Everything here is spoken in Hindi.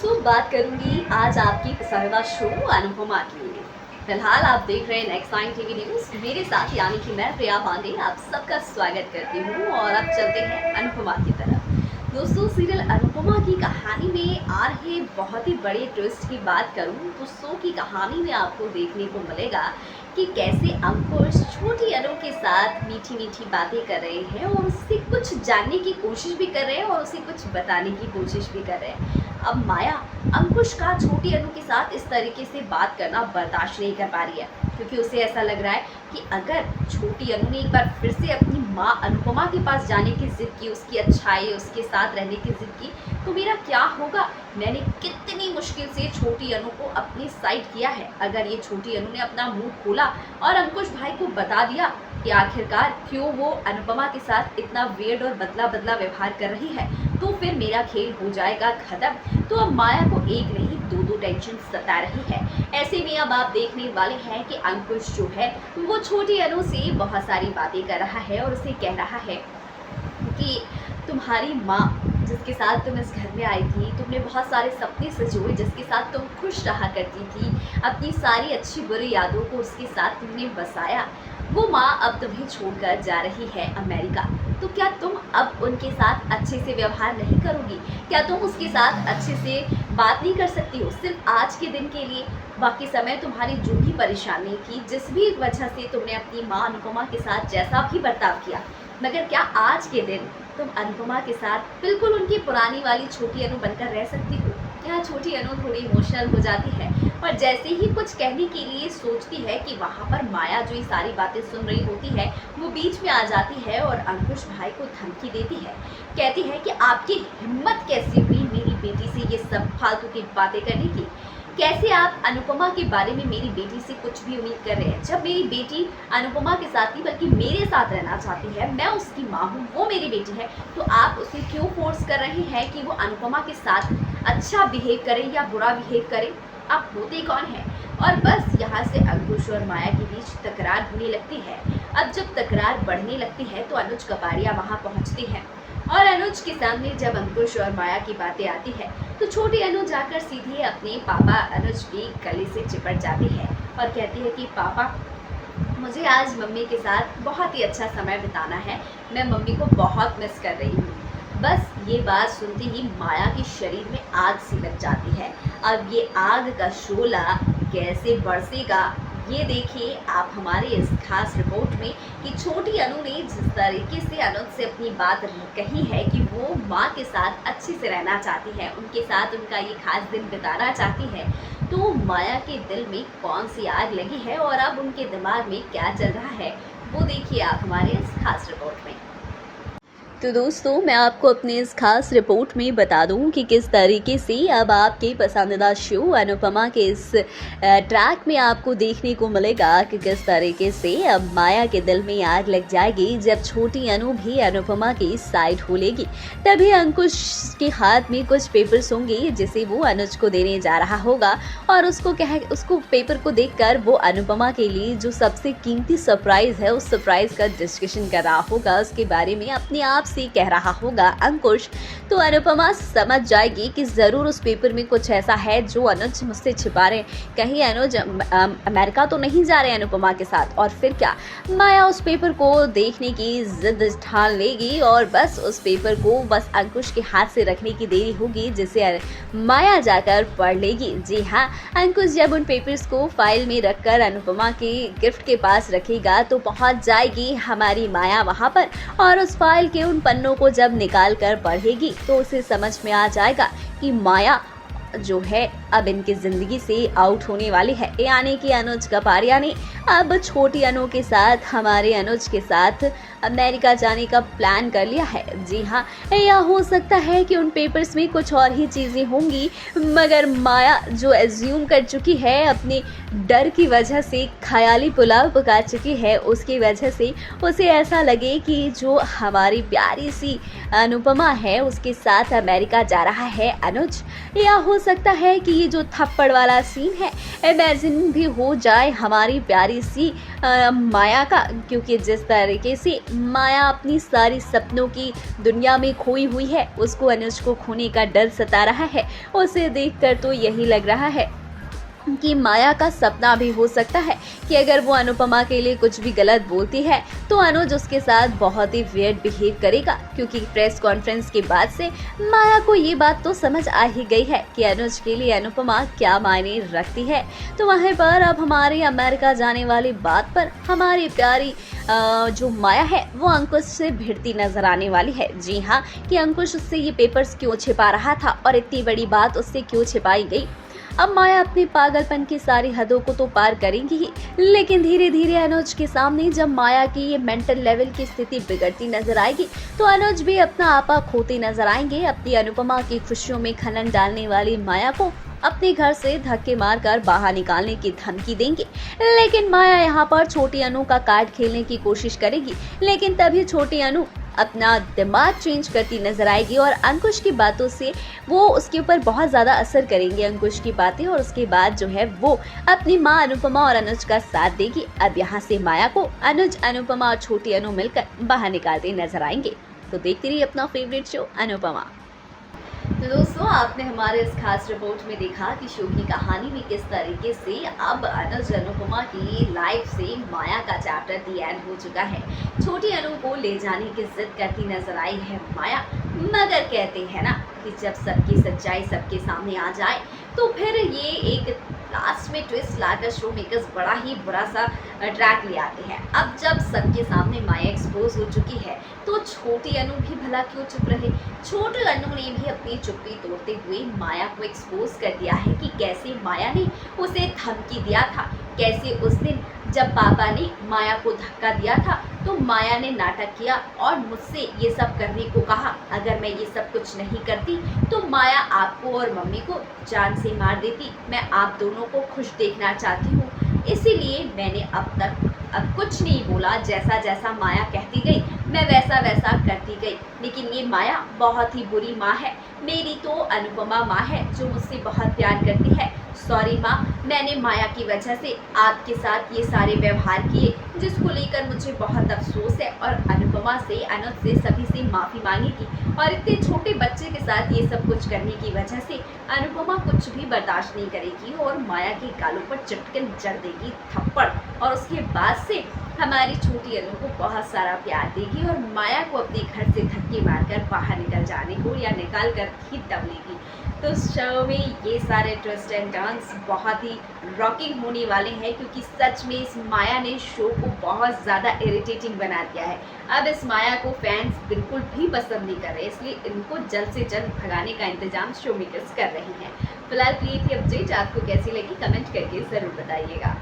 दोस्तों बात करूंगी आज आपकी पसंदीदा शो अनुपमा की। फिलहाल आप देख रहे हैं नेक्स्ट नाइन टीवी न्यूज। मेरे साथ यानी कि मैं प्रिया पांडे आप सबका स्वागत करती हूँ और अब चलते हैं अनुपमा की तरफ। दोस्तों सीरियल अनुपमा की कहानी में आ रहे बहुत ही बड़े ट्विस्ट की बात करूँ तो शो की कहानी में आपको देखने को मिलेगा कि कैसे अंकुश छोटी अनु के साथ मीठी मीठी बातें कर रहे हैं और उससे कुछ जानने की कोशिश भी कर रहे हैं और उसे कुछ बताने की कोशिश भी कर रहे हैं। अब माया अंकुश का छोटी अनु के साथ इस तरीके से बात करना बर्दाश्त नहीं कर पा रही है, क्योंकि उसे ऐसा लग रहा है कि अगर छोटी अनु ने एक बार फिर से अपनी माँ अनुपमा के पास जाने की जिद की, उसकी अच्छाई उसके साथ रहने की जिद की, तो मेरा क्या होगा। मैंने कितनी मुश्किल से छोटी अनु को अपनी साइड किया है। अगर ये छोटी अनु ने अपना मुंह खोला और अंकुश भाई को बता दिया कि आखिरकार क्यों वो अनुपमा के साथ इतना वेयर्ड और बदला बदला व्यवहार कर रही है, तो फिर मेरा खेल हो जाएगा खत्म। तो अब माया को एक नहीं दो टेंशन सता रही है। ऐसे में अब आप देखने वाले हैं कि अंकुश जो है वो छोटी अनु से बहुत सारी बातें कर रहा है और उसे कह रहा है कि तुम्हारी माँ जिसके साथ तुम इस घर में आई थी, तुमने बहुत सारे सपने सजोए, जिसके साथ तुम खुश रहा करती थी, अपनी सारी अच्छी बुरी यादों को उसके साथ तुमने बसाया, वो माँ अब तुम्हें छोड़कर जा रही है अमेरिका। तो क्या तुम अब उनके साथ अच्छे से व्यवहार नहीं करोगी? क्या तुम उसके साथ अच्छे से बात नहीं कर सकती हो सिर्फ आज के दिन के लिए? बाकी समय तुम्हारी जो भी परेशानी थी, जिस भी वजह से तुमने अपनी माँ अनुपमा के साथ जैसा भी बर्ताव किया, मगर क्या आज के दिन तुम अनुपमा के साथ बिल्कुल उनकी पुरानी वाली छोटी अनु बनकर रह सकती हो? यहाँ छोटी अनु थोड़ी इमोशनल हो जाती है और जैसे ही कुछ कहने के लिए सोचती है कि वहाँ पर माया जो ये सारी बातें सुन रही होती है वो बीच में आ जाती है और अंकुश भाई को धमकी देती है। कहती है कि आपकी हिम्मत कैसे हुई मेरी बेटी से ये सब फालतू की बातें करने की? कैसे आप अनुपमा के बारे में मेरी बेटी से कुछ भी उम्मीद कर रहे हैं? जब मेरी बेटी अनुपमा के साथ नहीं बल्कि मेरे साथ रहना चाहती है, मैं उसकी माँ हूँ, वो मेरी बेटी है, तो आप उसे क्यों फोर्स कर रहे हैं कि वो अनुपमा के साथ अच्छा बिहेव करे या बुरा बिहेव करे? आप होते कौन हैं? और बस यहाँ से अंकुश और माया के बीच तकरार होने लगती है। अब जब तकरार बढ़ने लगती है तो अनुज कपाड़िया वहाँ पहुँचती है और अनुज के सामने जब अंकुश और माया की बातें आती है तो छोटी अनु जाकर सीधे अपने पापा अनुज के गले से चिपट जाती है और कहती है कि पापा, मुझे आज मम्मी के साथ बहुत ही अच्छा समय बिताना है, मैं मम्मी को बहुत मिस कर रही हूँ। बस ये बात सुनते ही माया के शरीर में आग सी लग जाती है। अब ये आग का शोला कैसे बरसेगा ये देखिए आप हमारे इस खास रिपोर्ट में कि छोटी अनु ने जिस तरीके से अनुज से अपनी बात कही है कि वो माँ के साथ अच्छे से रहना चाहती है, उनके साथ उनका ये खास दिन बिताना चाहती है, तो माया के दिल में कौन सी आग लगी है और अब उनके दिमाग में क्या चल रहा है वो देखिए आप हमारे इस खास रिपोर्ट में। तो दोस्तों मैं आपको अपनी इस खास रिपोर्ट में बता दूं कि किस तरीके से अब आपके पसंदीदा शो अनुपमा के इस ट्रैक में आपको देखने को मिलेगा कि किस तरीके से अब माया के दिल में आग लग जाएगी जब छोटी अनु भी अनुपमा की साइड हो लेगी। तभी अंकुश के हाथ में कुछ पेपर्स होंगे जिसे वो अनुज को देने जा रहा होगा और उसको पेपर को देखकर वो अनुपमा के लिए जो सबसे कीमती सरप्राइज है उस सरप्राइज का डिस्कशन कर रहा होगा, उसके बारे में अपने आप से कह रहा होगा अंकुश। तो अनुपमा समझ जाएगी कि जरूर उस पेपर में कुछ ऐसा है जो अनुज मुझसे छिपा रहे। कहीं अनुज अमेरिका तो नहीं जा रहे अनुपमा के साथ? और फिर क्या, माया उस पेपर को देखने की जिद ठान लेगी और बस उस पेपर को बस अंकुश के हाथ से रखने की देरी होगी जिसे माया जाकर पढ़ लेगी। जी हाँ, अंकुश जब उन पेपर्स को फाइल में रखकर अनुपमा के गिफ्ट के पास रखेगा तो पहुंच जाएगी हमारी माया वहां पर और उस फाइल के उन पन्नों को जब निकाल कर पढ़ेगी तो उसे समझ में आ जाएगा कि माया जो है अब इनकी ज़िंदगी से आउट होने वाली है, यानी कि अनुज कपाड़िया ने अब छोटी अनु के साथ हमारे अनुज के साथ अमेरिका जाने का प्लान कर लिया है। जी हाँ, या हो सकता है कि उन पेपर्स में कुछ और ही चीज़ें होंगी, मगर माया जो एज्यूम कर चुकी है अपने डर की वजह से, ख्याली पुलाव पका चुकी है, उसकी वजह से उसे ऐसा लगे कि जो हमारी प्यारी सी अनुपमा है उसके साथ अमेरिका जा रहा है अनुज। या हो सकता है कि ये जो थप्पड़ वाला सीन है इमेजिन भी हो जाए हमारी प्यारी सी माया का, क्योंकि जिस तरीके से माया अपनी सारी सपनों की दुनिया में खोई हुई है, उसको अनुज को खोने का डर सता रहा है। उसे देखकर तो यही लग रहा है कि माया का सपना भी हो सकता है कि अगर वो अनुपमा के लिए कुछ भी गलत बोलती है तो अनुज उसके साथ बहुत ही वियर्ड बिहेव करेगा, क्योंकि प्रेस कॉन्फ्रेंस के बाद से माया को ये बात तो समझ आ ही गई है कि अनुज के लिए अनुपमा क्या मायने रखती है। तो वहीं पर अब हमारी अमेरिका जाने वाली बात पर हमारी प्यारी जो माया है वो अंकुश से भिड़ती नजर आने वाली है। जी हाँ, कि अंकुश उससे ये पेपर्स क्यों छिपा रहा था और इतनी बड़ी बात उससे क्यों छिपाई गई। अब माया अपनी पागलपन की सारी हदों को तो पार करेंगी ही, लेकिन धीरे धीरे अनुज के सामने जब माया की ये मेंटल लेवल की स्थिति बिगड़ती नजर आएगी तो अनुज भी अपना आपा खोते नजर आएंगे। अपनी अनुपमा की खुशियों में खनन डालने वाली माया को अपने घर से धक्के मारकर बाहर निकालने की धमकी देंगे, लेकिन माया यहाँ पर छोटी अनु का कार्ड खेलने की कोशिश करेगी। लेकिन तभी छोटी अनु अपना दिमाग चेंज करती नजर आएगी और अंकुश की बातों से वो उसके ऊपर बहुत ज़्यादा असर करेंगे अंकुश की बातें, और उसके बाद जो है वो अपनी माँ अनुपमा और अनुज का साथ देगी। अब यहाँ से माया को अनुज, अनुपमा और छोटी अनु मिलकर बाहर निकालते नजर आएंगे। तो देखते रहिए अपना फेवरेट शो अनुपमा। तो दोस्तों, आपने हमारे इस खास रिपोर्ट में देखा कि शो की कहानी में किस तरीके से अब अनुज अनुपमा की लाइफ से माया का चैप्टर दी एंड हो चुका है। छोटी अनु को ले जाने की जिद करती नजर आई है माया, मगर कहते हैं ना कि जब सबकी सच्चाई सबके सामने आ जाए तो फिर ये एक लास्ट में ट्विस्ट लाकर शो मेकर्स बड़ा ही बुरा सा ट्रैक ले आते हैं। अब जब सबके सामने माया एक्सपोज हो चुकी है तो छोटी अनु भी भला क्यों चुप रहे। छोटी अनु ने भी अपनी चुप्पी तोड़ते हुए माया को एक्सपोज कर दिया है कि कैसे माया ने उसे धमकी दिया था, कैसे उस दिन जब पापा ने माया को धक्का दिया था तो माया ने नाटक किया और मुझसे ये सब करने को कहा। अगर मैं ये सब कुछ नहीं करती तो माया आपको और मम्मी को जान से मार देती। मैं आप दोनों को खुश देखना चाहती हूँ, इसीलिए मैंने अब कुछ नहीं बोला। जैसा जैसा माया कहती गई मैं वैसा वैसा करती गई। लेकिन ये माया बहुत ही बुरी माँ है। मेरी तो अनुपमा माँ है जो मुझसे बहुत प्यार करती है। सॉरी माँ, मैंने माया की वजह से आपके साथ ये सारे व्यवहार किए, जिसको लेकर मुझे बहुत अफसोस है। और अनुपमा से, अनुज से, सभी से माफ़ी मांगेगी। और इतने छोटे बच्चे के साथ ये सब कुछ करने की वजह से अनुपमा कुछ भी बर्दाश्त नहीं करेगी और माया के गालों पर चटकन जड़ देगी थप्पड़, और उसके बाद से हमारी छोटी अनु को बहुत सारा प्यार देगी और माया को अपने घर से धक्के मारकर बाहर निकल जाने को या निकाल कर ही दम लेगी। तो शो में ये सारे ट्विस्ट एंड टर्न्स बहुत ही रॉकिंग होने वाले हैं, क्योंकि सच में इस माया ने शो को बहुत ज़्यादा इरिटेटिंग बना दिया है। अब इस माया को फैंस बिल्कुल भी पसंद नहीं कर रहे, इसलिए इनको जल्द से जल्द भगाने का इंतजाम शो मेकर्स कर रहे हैं। फिलहाल ये थी अपडेट, आपको कैसी लगी कमेंट करके ज़रूर बताइएगा।